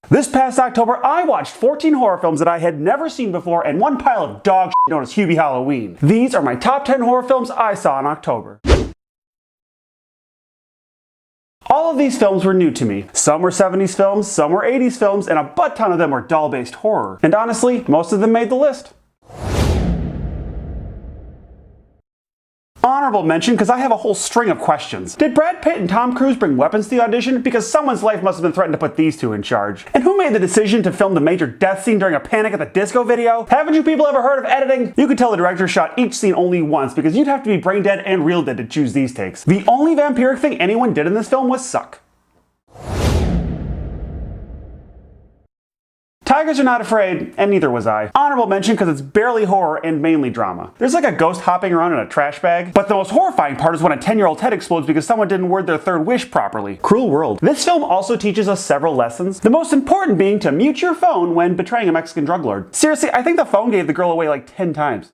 This past October, I watched 14 horror films that I had never seen before and one pile of dog shit known as Hubie Halloween. These are my top 10 horror films I saw in October. All of these films were new to me. Some were 70s films, some were 80s films, and a butt ton of them were doll-based horror. And honestly, most of them made the list. Honorable mention because I have a whole string of questions. Did Brad Pitt and Tom Cruise bring weapons to the audition? Because someone's life must have been threatened to put these two in charge. And who made the decision to film the major death scene during a Panic at the Disco video? Haven't you people ever heard of editing? You could tell the director shot each scene only once because you'd have to be brain dead and real dead to choose these takes. The only vampiric thing anyone did in this film was suck. Tigers Are Not Afraid, and neither was I. Honorable mention because it's barely horror and mainly drama. There's like a ghost hopping around in a trash bag, but the most horrifying part is when a 10-year-old's head explodes because someone didn't word their third wish properly. Cruel world. This film also teaches us several lessons, the most important being to mute your phone when betraying a Mexican drug lord. Seriously, I think the phone gave the girl away like 10 times.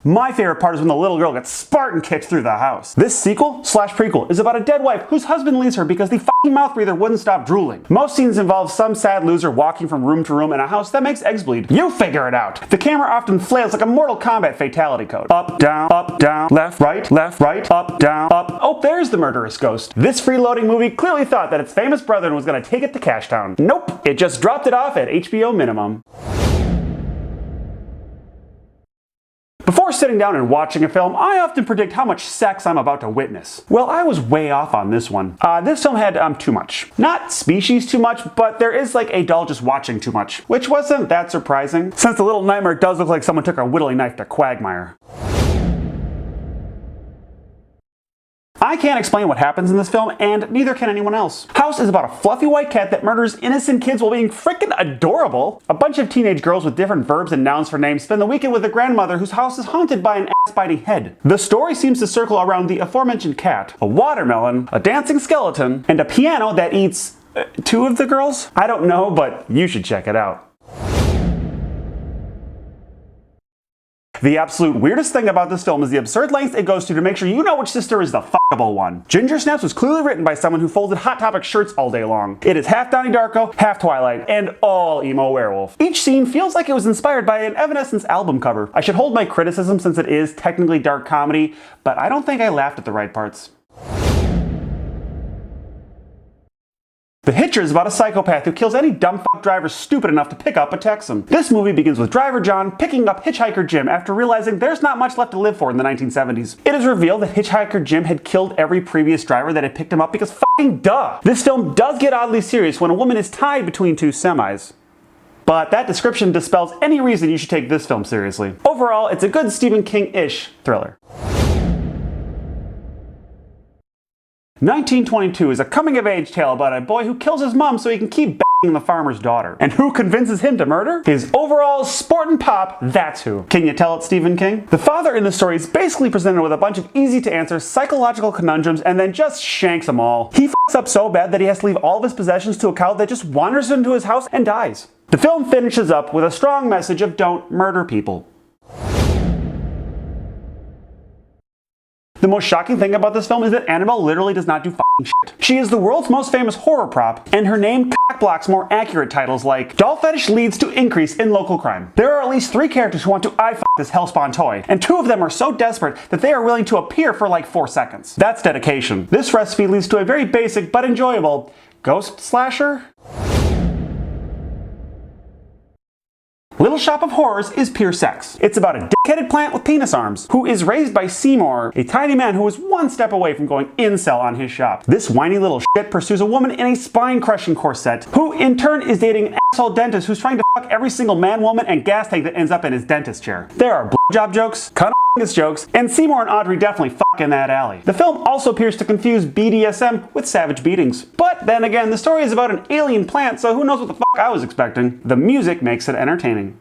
My favorite part is when the little girl gets Spartan kicked through the house. This sequel/prequel is about a dead wife whose husband leaves her because the fucking mouth breather wouldn't stop drooling. Most scenes involve some sad loser walking from room to room in a house that makes eggs bleed. You figure it out! The camera often flails like a Mortal Kombat fatality code. Up, down, left, right, up, down, up. Oh, there's the murderous ghost. This freeloading movie clearly thought that its famous brethren was gonna take it to Cashtown. Nope, it just dropped it off at HBO minimum. Before sitting down and watching a film, I often predict how much sex I'm about to witness. Well, I was way off on this one. This film had too much. Not species too much, but there is like a doll just watching too much, which wasn't that surprising, since the little nightmare does look like someone took a whittling knife to Quagmire. I can't explain what happens in this film, and neither can anyone else. House is about a fluffy white cat that murders innocent kids while being freaking adorable. A bunch of teenage girls with different verbs and nouns for names spend the weekend with a grandmother whose house is haunted by an ass-biting head. The story seems to circle around the aforementioned cat, a watermelon, a dancing skeleton, and a piano that eats two of the girls? I don't know, but you should check it out. The absolute weirdest thing about this film is the absurd lengths it goes to make sure you know which sister is the fuckable one. Ginger Snaps was clearly written by someone who folded Hot Topic shirts all day long. It is half Donnie Darko, half Twilight, and all emo werewolf. Each scene feels like it was inspired by an Evanescence album cover. I should hold my criticism since it is technically dark comedy, but I don't think I laughed at the right parts. The Hitcher is about a psychopath who kills any dumb fuck driver stupid enough to pick up a Texan. This movie begins with driver John picking up hitchhiker Jim after realizing there's not much left to live for in the 1970s. It is revealed that hitchhiker Jim had killed every previous driver that had picked him up because fucking duh! This film does get oddly serious when a woman is tied between two semis. But that description dispels any reason you should take this film seriously. Overall, it's a good Stephen King-ish thriller. 1922 is a coming-of-age tale about a boy who kills his mom so he can keep banging the farmer's daughter. And who convinces him to murder? His overall sport and pop, that's who. Can you tell it's Stephen King? The father in the story is basically presented with a bunch of easy-to-answer psychological conundrums and then just shanks them all. He f***s up so bad that he has to leave all of his possessions to a cow that just wanders into his house and dies. The film finishes up with a strong message of don't murder people. The most shocking thing about this film is that Annabelle literally does not do f***ing shit. She is the world's most famous horror prop, and her name cock-blocks more accurate titles like Doll Fetish leads to increase in local crime. There are at least 3 characters who want to eye-f*** this hellspawn toy, and 2 of them are so desperate that they are willing to appear for like 4 seconds. That's dedication. This recipe leads to a very basic but enjoyable ghost slasher? Little Shop of Horrors is pure sex. It's about a dick-headed plant with penis arms, who is raised by Seymour, a tiny man who is one step away from going incel on his shop. This whiny little shit pursues a woman in a spine-crushing corset, who in turn is dating an asshole dentist who's trying to fuck every single man, woman, and gas tank that ends up in his dentist chair. There are blowjob jokes, cunnilingus jokes, and Seymour and Audrey definitely fuck in that alley. The film also appears to confuse BDSM with savage beatings. But then again, the story is about an alien plant, so who knows what the fuck I was expecting. The music makes it entertaining.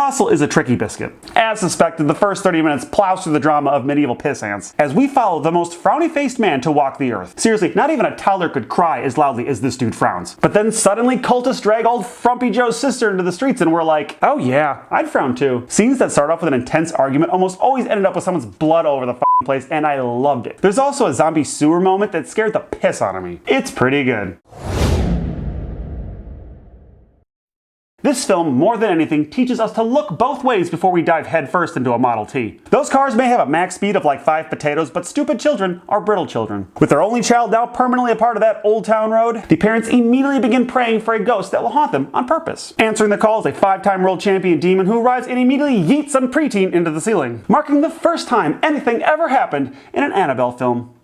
Apostle is a tricky biscuit. As suspected, the first 30 minutes plows through the drama of medieval piss ants, as we follow the most frowny-faced man to walk the earth. Seriously, not even a toddler could cry as loudly as this dude frowns. But then suddenly cultists drag old Frumpy Joe's sister into the streets and we're like, oh yeah, I'd frown too. Scenes that start off with an intense argument almost always ended up with someone's blood all over the place, and I loved it. There's also a zombie sewer moment that scared the piss out of me. It's pretty good. This film, more than anything, teaches us to look both ways before we dive headfirst into a Model T. Those cars may have a max speed of like 5 potatoes, but stupid children are brittle children. With their only child now permanently a part of that Old Town Road, the parents immediately begin praying for a ghost that will haunt them on purpose. Answering the call is a 5-time world champion demon who arrives and immediately yeets some preteen into the ceiling, marking the first time anything ever happened in an Annabelle film.